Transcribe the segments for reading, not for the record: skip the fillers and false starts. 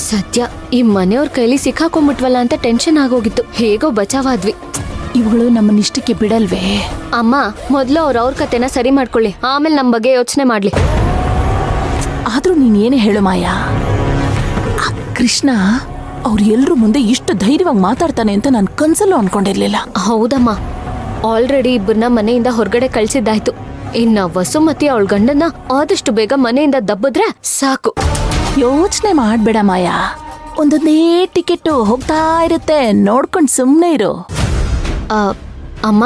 ಸದ್ಯ ಈ ಮನೆಯವ್ರ ಕೈಲಿ ಸಿಕ್ಕಾಕೊಂಡ್ಬಿಟ್ವಲ್ಲ ಅಂತ ಟೆನ್ಷನ್ ಆಗೋಗಿತ್ತು. ಹೇಗೋ ಬಚಾವಾದ್ವಿ. ಇವುಗಳು ನಮ್ಮ ಇಷ್ಟಕ್ಕೆ ಬಿಡಲ್ವೇ? ಅಮ್ಮ, ಮೊದ್ಲು ಅವ್ರ ಕತೆನ ಸರಿ ಮಾಡ್ಕೊಳ್ಳಿ, ಆಮೇಲೆ ನಮ್ ಬಗ್ಗೆ ಯೋಚನೆ ಮಾಡ್ಲಿ. ಆದ್ರೂ ನೀನ್ ಏನೇ ಹೇಳು ಮಾಯಾ, ಆ ಕೃಷ್ಣ ಅವ್ರು ಎಲ್ರೂ ಮುಂದೆ ಇಷ್ಟು ಧೈರ್ಯವಾಗಿ ಮಾತಾಡ್ತಾನೆ ಅಂತ ನಾನು ಕನ್ಸಲ್ಲೂ ಅನ್ಕೊಂಡಿರ್ಲಿಲ್ಲ. ಹೌದಮ್ಮ, ಆಲ್ರೆಡಿ ಇಬ್ಬರನ್ನ ಮನೆಯಿಂದ ಹೊರಗಡೆ ಕಳ್ಸಿದ್ದಾಯ್ತು. ಇನ್ನ ವಸುಮತಿ ಅವಳ ಗಂಡನ್ನ ಆದಷ್ಟು ಬೇಗ ಮನೆಯಿಂದ ದಬ್ಬಿದ್ರೆ ಸಾಕು. ಯೋಚನೆ ಮಾಡ್ಬೇಡ ಮಾಯಾ, ಒಂದೊಂದೇ ಟಿಕೆಟ್ ಹೋಗ್ತಾ ಇರುತ್ತೆ, ನೋಡ್ಕೊಂಡ್ ಸುಮ್ನೆ ಇರು. ಅಮ್ಮ,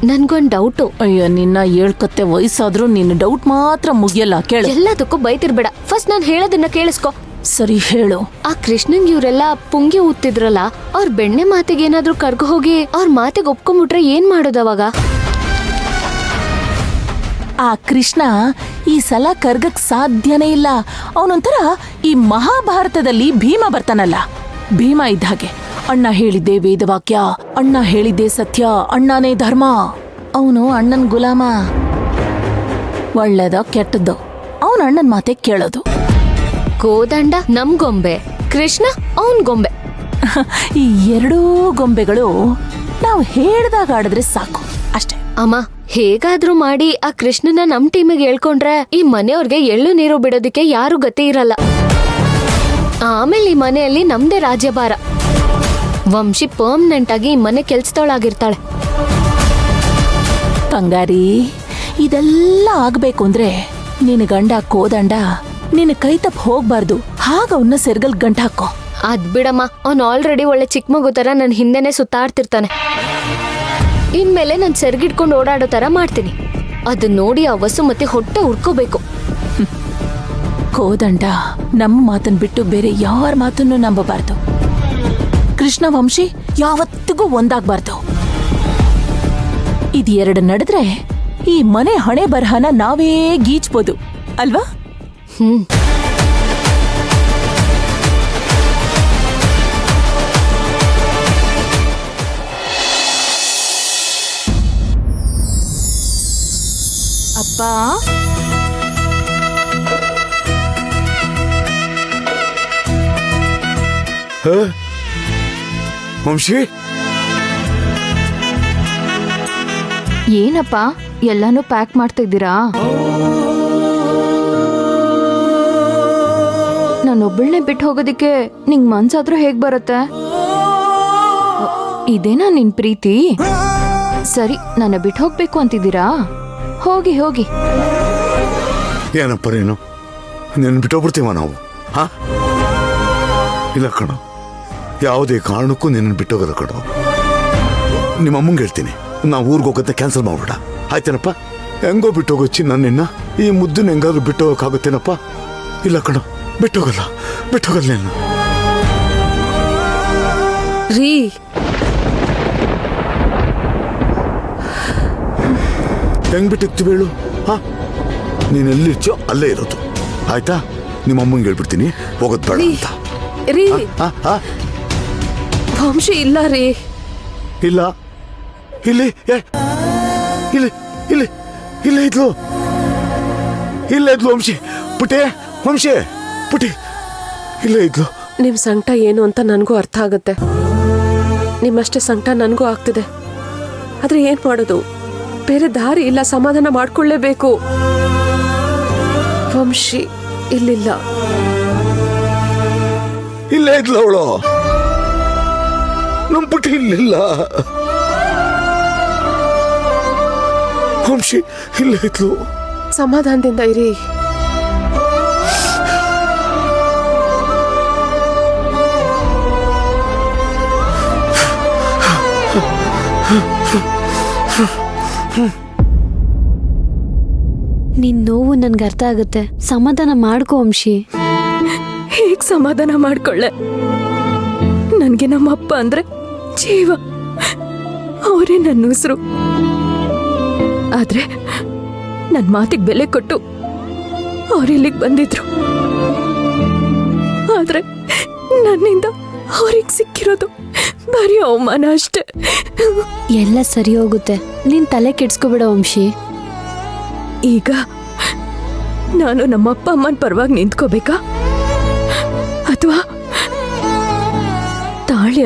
ನನ್ಗೊಂದ್ ಡೌಟು. ಅಯ್ಯೋ, ನಿನ್ನ ಹೇಳ್ಕತ್ತೆ ವಯಸ್ಸಾದ್ರೂ ನಿನ್ನ ಡೌಟ್ ಮಾತ್ರ ಮುಗಿಯಲ್ಲ. ಕೇಳು. ಎಲ್ಲದಕ್ಕೂ ಬೈತಿರ್ಬೇಡ, ಫಸ್ಟ್ ನಾನ್ ಹೇಳೋದನ್ನ ಕೇಳಿಸ್ಕೊ. ಸರಿ ಹೇಳು. ಆ ಕೃಷ್ಣಂಗ್ ಇವ್ರೆಲ್ಲ ಪುಂಗಿ ಊದ್ತಿದ್ರಲ್ಲ, ಅವ್ರ ಬೆಣ್ಣೆ ಮಾತಿಗೆ ಏನಾದ್ರೂ ಕರ್ಗು ಹೋಗಿ ಅವ್ರ ಮಾತಿಗೆ ಒಪ್ಕೊಂಡ್ಬಿಟ್ರೆ ಏನ್ ಮಾಡೋದವಾಗ? ಆ ಕೃಷ್ಣ ಈ ಸಲ ಕರ್ಗಕ್ ಸಾಧ್ಯನೇ ಇಲ್ಲ. ಅವನೊಂಥರ ಈ ಮಹಾಭಾರತದಲ್ಲಿ ಭೀಮ ಬರ್ತಾನಲ್ಲ, ಭೀಮ ಇದ್ದ ಹಾಗೆ. ಅಣ್ಣ ಹೇಳಿದ್ದೆ ವೇದವಾಕ್ಯ, ಅಣ್ಣ ಹೇಳಿದ್ದೆ ಸತ್ಯ, ಅಣ್ಣನೇ ಧರ್ಮ. ಅವನು ಅಣ್ಣನ್ ಗುಲಾಮ. ಒಳ್ಳೇದ ಕೆಟ್ಟದ್ದು ಅವನ ಅಣ್ಣನ್ ಮಾತೆ ಕೇಳೋದು. ಕೋದಂಡ ನಮ್ ಗೊಂಬೆ, ಕೃಷ್ಣ ಅವನ್ ಗೊಂಬೆ. ಈ ಎರಡೂ ಗೊಂಬೆಗಳು ನಾವು ಹೇಳ್ದಾಗ ಆಡಿದ್ರೆ ಸಾಕು ಅಷ್ಟೇ. ಅಮ್ಮ, ಹೇಗಾದ್ರೂ ಮಾಡಿ ಆ ಕೃಷ್ಣನ ನಮ್ ಟೀಮಿಗೆ ಹೇಳ್ಕೊಂಡ್ರೆ ಈ ಮನೆಯವ್ರಿಗೆ ಎಳ್ಳು ನೀರು ಬಿಡೋದಕ್ಕೆ ಯಾರು ಗತಿ ಇರಲ್ಲ. ಆಮೇಲೆ ಈ ಮನೆಯಲ್ಲಿ ನಮ್ದೇ ರಾಜ್ಯಭಾರ. ವಂಶಿ ಪರ್ಮನೆಂಟ್ ಆಗಿ ಈ ಮನೆ ಕೆಲ್ಸದೊಳಾಗಿರ್ತಾಳೆ. ಬಂಗಾರಿ, ಇದೆಲ್ಲ ಆಗ್ಬೇಕು ಅಂದ್ರೆ ನಿನ್ನ ಗಂಡ ಕೋದಂಡ ನಿನ್ನ ಕೈ ತಪ್ಪ ಹೋಗ್ಬಾರ್ದು. ಹಾಗ ಅವನ್ನ ಸೆರ್ಗಲ್ ಗಂಟ ಹಾಕೋ. ಅದ್ ಬಿಡಮ್ಮ, ಅವ್ನ್ ಆಲ್ರೆಡಿ ಒಳ್ಳೆ ಚಿಕ್ಕ ಮಗು ತರ ನನ್ ಹಿಂದೆನೆ ಸುತ್ತಾಡ್ತಿರ್ತಾನೆ. ಇನ್ಮೇಲೆ ನಾನ್ ಸೆರ್ಗಿಡ್ಕೊಂಡು ಓಡಾಡೋ ತರ ಮಾಡ್ತೀನಿ. ಅದನ್ನ ನೋಡಿ ಆ ವಸುಮತಿ ಹೊಟ್ಟೆ ಉರ್ಕೋಬೇಕು. ಕೋದಂಡ ನಮ್ಮ ಮಾತನ್ ಬಿಟ್ಟು ಬೇರೆ ಯಾರ ಮಾತನ್ನು ನಂಬಬಾರ್ದು. ಕೃಷ್ಣ ವಂಶಿ ಯಾವತ್ತಿಗೂ ಒಂದಾಗ್ಬಾರ್ದು. ಇದೆರಡು ನಡೆದ್ರೆ ಈ ಮನೆ ಹಣೆ ಬರಹನ ನಾವೇ ಗೀಚ್ಬೋದು ಅಲ್ವಾ? ಅಪ್ಪ, ವಂಶಿ, ಏನಪ್ಪ ಎಲ್ಲಾನು ಪ್ಯಾಕ್ ಮಾಡ್ತಾ ಇದ್ದೀರಾ? ನಾನೊಬ್ಬಳನ್ನೇ ಬಿಟ್ಟು ಹೋಗೋದಿಕ್ಕೆ ನಿಂಗ್ ಮನ್ಸಾದ್ರೂ ಹೇಗ್ ಬರುತ್ತೆ? ಇದೇನಾ ನಿನ್ ಪ್ರೀತಿ? ಸರಿ, ನನ್ನ ಬಿಟ್ಟು ಹೋಗ್ಬೇಕು ಅಂತಿದ್ದೀರಾ? ಹೋಗಿ ಹೋಗಿ. ಏನಪ್ಪ ನೀನು, ನಿನ್ನ ಬಿಟ್ಟೋಗ್ಬಿಡ್ತೀವ ನಾವು? ಹಾ, ಇಲ್ಲ ಕಣೋ, ಯಾವುದೇ ಕಾರಣಕ್ಕೂ ನಿನ್ನ ಬಿಟ್ಟೋಗಲ್ಲ ಕಣೋ. ನಿಮ್ಮ ಅಮ್ಮಂಗೆ ಹೇಳ್ತೀನಿ, ನಾವು ಊರಿಗೆ ಹೋಗೋದೇ ಕ್ಯಾನ್ಸಲ್ ಮಾಡ್ಬೇಡ, ಆಯ್ತೇನಪ್ಪ? ಹೆಂಗೋ ಬಿಟ್ಟೋಗೋಚ್ಚಿ ನನ್ನಿನ್ನ ಈ ಮುದ್ದನ್ನ ಹೆಂಗಾದ್ರೂ ಬಿಟ್ಟೋಗಕ್ಕಾಗುತ್ತೇನಪ್ಪ? ಇಲ್ಲ ಕಣೋ, ಬಿಟ್ಟೋಗಲ್ಲ ನೀನು. ರೀ, ಹೆಂಗ್ ಬಿಟ್ಟಿರ್ತೀವಿ ಹೇಳು? ಹಾ, ನೀನ್ ಎಲ್ಲಿರ್ತೀಯೋ ಅಲ್ಲೇ ಇರೋದು, ಆಯ್ತಾ? ನಿಮ್ಮ ಅಮ್ಮಂಗೆ ಹೇಳ್ಬಿಡ್ತೀನಿ ಹೋಗೋದ್ ಬೇಡ ಅಂತ. ರೀ, ವಂಶಿ ಇಲ್ಲ ರೀ. ಇಲ್ಲ, ಇಲ್ಲಿ ಇಲ್ಲಿ ಇಲ್ಲಿ ಇಲ್ಲೇ ಇದ್ಲು, ಇಲ್ಲೇ ಇದ್ಲು ವಂಶಿ. ಪುಟೆ, ವಂಶಿ, ಪುಟಿ ಇಲ್ಲೇ ಇದ್ಲು. ನಿಮ್ ಸಂಕಟ ಏನು ಅಂತ ನನಗೂ ಅರ್ಥ ಆಗುತ್ತೆ. ನಿಮ್ಮಷ್ಟೇ ಸಂಕಟ ನನಗೂ ಆಗ್ತಿದೆ. ಆದ್ರೆ ಏನ್ ಮಾಡೋದು, ಬೇರೆ ದಾರಿ ಇಲ್ಲ, ಸಮಾಧಾನ ಮಾಡ್ಕೊಳ್ಳೇಬೇಕು. ವಂಶಿ ಇಲ್ಲಿಲ್ಲ. ಇಲ್ಲೇ ಇದ್ಲು ಅವಳು, ನಮ್ ಪುಟಿ ಇಲ್ಲಿಲ್ಲ. ವಂಶಿ ಇಲ್ಲೇ ಇದ್ಲು. ಸಮಾಧಾನದಿಂದ ಇರಿ. ನಿನ್ ನೋವು ನನ್ಗೆ ಅರ್ಥ ಆಗುತ್ತೆ, ಸಮಾಧಾನ ಮಾಡ್ಕೋ ವಂಶಿ. ಹೇಗ್ ಸಮಾಧಾನ ಮಾಡ್ಕೊಳ್ಳೆ? ನನ್ಗೆ ನಮ್ಮಪ್ಪ ಅಂದ್ರೆ ಜೀವ, ಅವರೇ ನನ್ನ ಉಸಿರು. ಆದ್ರೆ ನನ್ ಮಾತಿಗೆ ಬೆಲೆ ಕೊಟ್ಟು ಅವ್ರಿಲ್ಲಿಗೆ ಬಂದಿದ್ರು. ಆದ್ರೆ ನನ್ನಿಂದ ಅವ್ರಿಗೆ ಸಿಕ್ಕಿರೋದು ಬರೀ ಅವಮಾನ ಅಷ್ಟೆ. ಎಲ್ಲ ಸರಿ ಹೋಗುತ್ತೆ, ನೀನ್ ತಲೆ ಕೆಡ್ಸ್ಕೊಬೇಡ ವಂಶಿ. ಈಗ ನಾನು ನಮ್ಮಪ್ಪ ಅಮ್ಮನ ಪರವಾಗಿ ನಿಂತ್ಕೋಬೇಕಾ ಅಥವಾ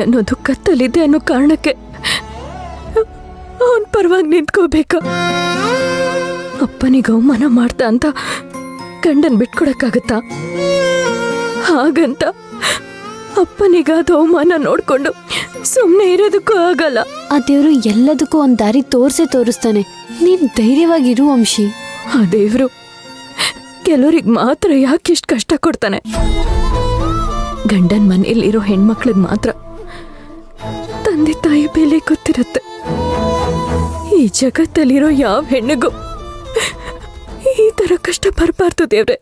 ಅನ್ನೋದು ಕತ್ತಲಿದೆ ಅನ್ನೋ ಕಾರಣಕ್ಕೆ ಅವನ್ ಪರವಾಗಿ ನಿಂತ್ಕೋಬೇಕ. ಅಪ್ಪನಿಗೆ ಅವಮಾನ ಮಾಡ್ದ ಅಂತ ಗಂಡನ್ ಬಿಟ್ಕೊಡಕ್ಕಾಗತ್ತಾ? ಹಾಗಂತ ಅಪ್ಪನಿಗಾದ ಅವಮಾನ ನೋಡ್ಕೊಂಡು ಸುಮ್ಮನೆ ಇರೋದಕ್ಕೂ ಆಗಲ್ಲ. ಆ ದೇವ್ರು ಎಲ್ಲದಕ್ಕೂ ಒಂದ್ ದಾರಿ ತೋರಿಸ್ತಾನೆ. ನೀನ್ ಧೈರ್ಯವಾಗಿರು ವಂಶಿ. ಆ ದೇವ್ರು ಕೆಲವ್ರಿಗೆ ಮಾತ್ರ ಯಾಕಿಷ್ಟು ಕಷ್ಟ ಕೊಡ್ತಾನೆ? ಗಂಡನ್ ಮನೆಯಲ್ಲಿರೋ ಹೆಣ್ಮಕ್ಳಿಗೆ ಮಾತ್ರ ತಂದೆ ತಾಯಿ ಬೆಲೆ ಗೊತ್ತಿರುತ್ತೆ. ಈ ಜಗತ್ತಲ್ಲಿರೋ ಯಾವ ಹೆಣ್ಣಿಗೂ ಈ ತರ ಕಷ್ಟ ಬರಬಾರ್ದು ದೇವ್ರೆ.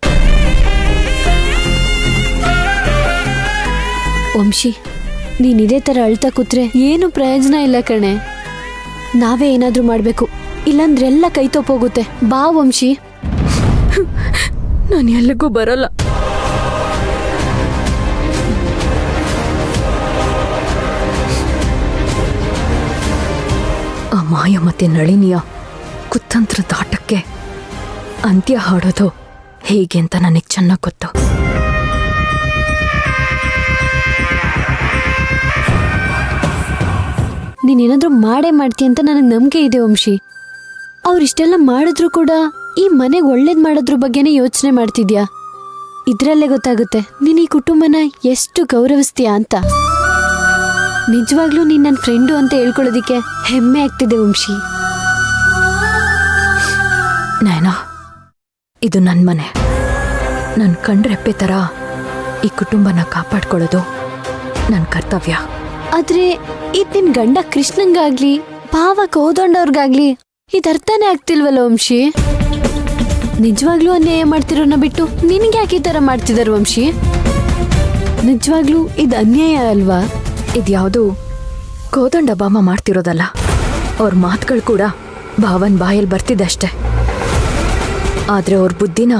ವಂಶಿ, ನೀನ್ ಇದೇ ತರ ಅಳ್ತಾ ಕೂತ್ರೆ ಏನು ಪ್ರಯೋಜನ ಇಲ್ಲ ಕಣೆ. ನಾವೇ ಏನಾದ್ರೂ ಮಾಡ್ಬೇಕು, ಇಲ್ಲಾಂದ್ರೆಲ್ಲ ಕೈ ತಪ್ಪೋಗುತ್ತೆ. ಬಾ ವಂಶಿ. ನಾನು ಎಲ್ಲಿಗೂ ಬರಲ್ಲ. ಆ ಮಾಯ ಮತ್ತೆ ನಳಿನಿಯ ಕುತಂತ್ರ ದಾಟಕ್ಕೆ ಅಂತ್ಯ ಹಾಡೋದು ಹೇಗೆ ಅಂತ ನನಗೆ ಚೆನ್ನಾಗಿ ಗೊತ್ತು. ನೀನೇನಾದ್ರೂ ಮಾಡೇ ಮಾಡ್ತೀಯ ಅಂತ ನನಗೆ ನಂಬಿಕೆ ಇದೆ ವಂಶಿ. ಅವ್ರಿಷ್ಟೆಲ್ಲ ಮಾಡಿದ್ರು ಕೂಡ ಈ ಮನೆಗೆ ಒಳ್ಳೇದ್ ಮಾಡೋದ್ರ ಬಗ್ಗೆನೇ ಯೋಚನೆ ಮಾಡ್ತಿದ್ಯಾ. ಇದ್ರಲ್ಲೇ ಗೊತ್ತಾಗುತ್ತೆ ನೀನ್ ಈ ಕುಟುಂಬನ ಎಷ್ಟು ಗೌರವಿಸ್ತೀಯಾ ಅಂತ. ನಿಜವಾಗ್ಲೂ ನೀನ್ ನನ್ನ ಫ್ರೆಂಡು ಅಂತ ಹೇಳ್ಕೊಳ್ಳೋದಿಕ್ಕೆ ಹೆಮ್ಮೆ ಆಗ್ತಿದೆ ವಂಶಿ. ನಯನ, ಇದು ನನ್ನ ಮನೆ. ನನ್ನ ಕಣ್ರೆಪ್ಪೆ ಥರ ಈ ಕುಟುಂಬನ ಕಾಪಾಡ್ಕೊಳ್ಳೋದು ನನ್ನ ಕರ್ತವ್ಯ. ಆದ್ರೆ ಇದ್ ನಿನ್ ಗಂಡ ಕೃಷ್ಣಂಗಾಗ್ಲಿ ಭಾವ ಕೋದಂಡವ್ರಿಗಾಗ್ಲಿ ಇದರ್ಥನೇ ಆಗ್ತಿಲ್ವಲ್ಲ ವಂಶಿ. ನಿಜವಾಗ್ಲೂ ಅನ್ಯಾಯ ಮಾಡ್ತಿರೋನ ಬಿಟ್ಟು ನಿನ್ಗೆ ಯಾಕೆ ಈ ತರ ಮಾಡ್ತಿದಾರ ವಂಶಿ? ನಿಜವಾಗ್ಲೂ ಇದು ಅನ್ಯಾಯ ಅಲ್ವಾ? ಇದ್ಯಾವುದು ಕೋದಂಡ ಬಾಮ ಮಾಡ್ತಿರೋದಲ್ಲ. ಅವ್ರ ಮಾತುಗಳು ಕೂಡ ಭಾವನ್ ಬಾಯಲ್ಲಿ ಬರ್ತಿದೆ ಅಷ್ಟೆ. ಆದ್ರೆ ಅವ್ರ ಬುದ್ಧಿನ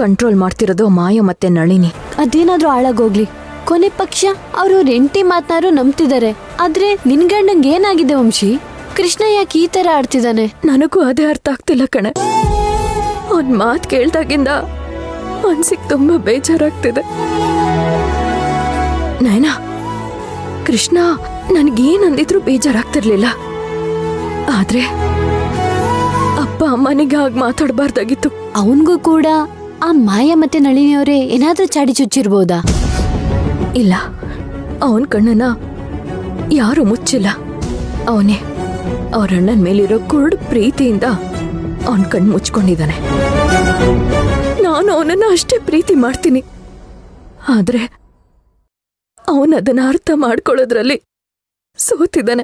ಕಂಟ್ರೋಲ್ ಮಾಡ್ತಿರೋದು ಮಾಯ ಮತ್ತೆ ನಳಿನಿ. ಅದೇನಾದ್ರೂ ಹಾಳಾಗೋಗ್ಲಿ, ಕೊನೆ ಪಕ್ಷ ಅವ್ರ ಹೆಂಡತಿ ಮಾತನಾರು ನಂಬ್ತಿದ್ದಾರೆ. ಆದ್ರೆ ನಿನ್ ಗಂಡಂಗೆ ಏನಾಗಿದೆ ವಂಶಿ? ಕೃಷ್ಣ ಯಾಕೆ ಈ ತರ ಆಡ್ತಿದ್ದಾನೆ? ನನಗೂ ಅದೇ ಅರ್ಥ ಆಗ್ತಿಲ್ಲ ಕಣೆ. ಅವ್ನ್ ಮಾತು ಕೇಳ್ದಾಗಿಂದ ಮನ್ಸಿಗೆ ತುಂಬಾ ಬೇಜಾರಾಗ್ತಿದೆ. ನಯನ, ಕೃಷ್ಣ ನನ್ಗೇನಂದಿದ್ರು ಬೇಜಾರಾಗ್ತಿರ್ಲಿಲ್ಲ. ಆದ್ರೆ ಅಪ್ಪ ಅಮ್ಮನಿಗೆ ಹಾಗೆ ಮಾತಾಡಬಾರ್ದಾಗಿತ್ತು. ಅವನ್ಗೂ ಕೂಡ ಆ ಮಾಯ ಮತ್ತೆ ನಳಿನಿಯವರೇ ಏನಾದ್ರೂ ಚಾಡಿ ಚುಚ್ಚಿರ್ಬೋದಾ? ಇಲ್ಲ, ಅವನ್ ಕಣ್ಣನ್ನ ಯಾರು ಮುಚ್ಚಿಲ್ಲ. ಅವನೇ ಅವ್ರ ಅಣ್ಣನ ಮೇಲಿರೋ ಕುರುಡು ಪ್ರೀತಿಯಿಂದ ಅವನ್ ಕಣ್ಣು ಮುಚ್ಕೊಂಡಿದ್ದಾನೆ. ನಾನು ಅವನನ್ನ ಅಷ್ಟೇ ಪ್ರೀತಿ ಮಾಡ್ತೀನಿ. ಆದ್ರೆ ಅವನದನ್ನ ಅರ್ಥ ಮಾಡ್ಕೊಳ್ಳೋದ್ರಲ್ಲಿ ಸೋತಿದ್ದಾನೆ.